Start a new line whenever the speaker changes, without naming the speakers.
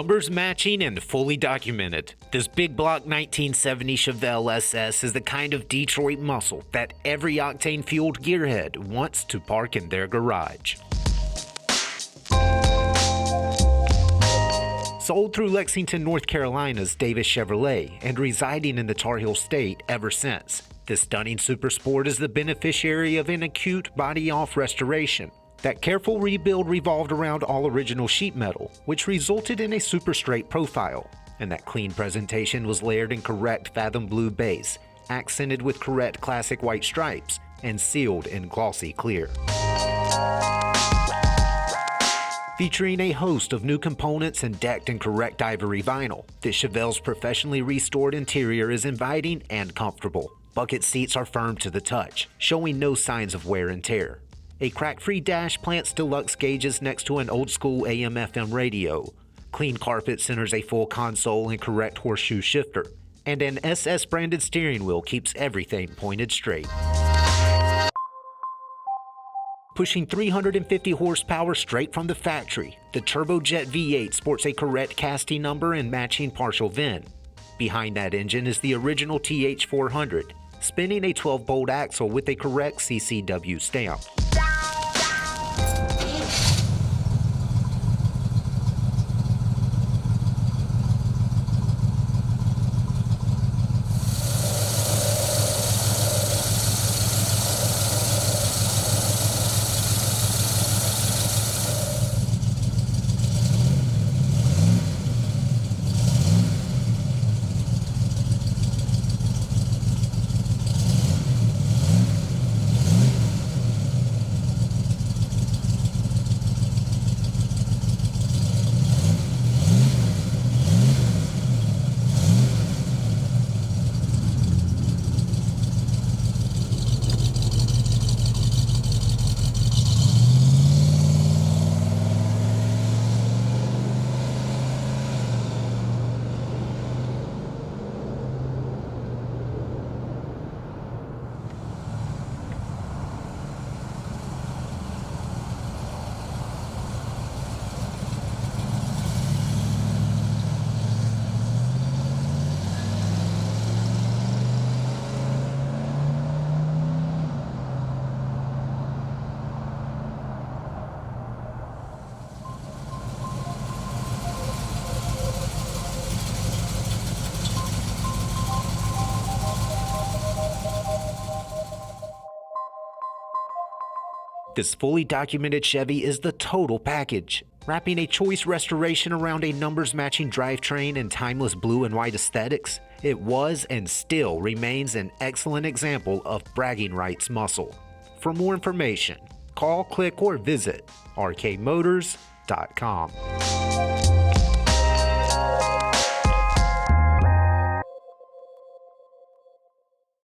Numbers matching and fully documented. This big block 1970 Chevelle SS is the kind of Detroit muscle that every octane-fueled gearhead wants to park in their garage. Sold through Lexington, North Carolina's Davis Chevrolet and residing in the Tarheel State ever since, this stunning super sport is the beneficiary of an acute body-off restoration. That careful rebuild revolved around all original sheet metal, which resulted in a super straight profile, and that clean presentation was layered in correct Fathom Blue base, accented with correct classic white stripes, and sealed in glossy clear. Featuring a host of new components and decked in correct ivory vinyl, this Chevelle's professionally restored interior is inviting and comfortable. Bucket seats are firm to the touch, showing no signs of wear and tear. A crack-free dash plants Deluxe Gauges next to an old-school AM/FM radio. Clean carpet centers a full console and correct horseshoe shifter, and an SS-branded steering wheel keeps everything pointed straight. Pushing 350 horsepower straight from the factory, the Turbojet V8 sports a correct casting number and matching partial VIN. Behind that engine is the original TH400, spinning a 12-bolt axle with a correct CCW stamp. This fully documented Chevy is the total package, wrapping a choice restoration around a numbers-matching drivetrain and timeless blue and white aesthetics. It was and still remains an excellent example of bragging rights muscle. For more information, call, click, or visit rkmotors.com.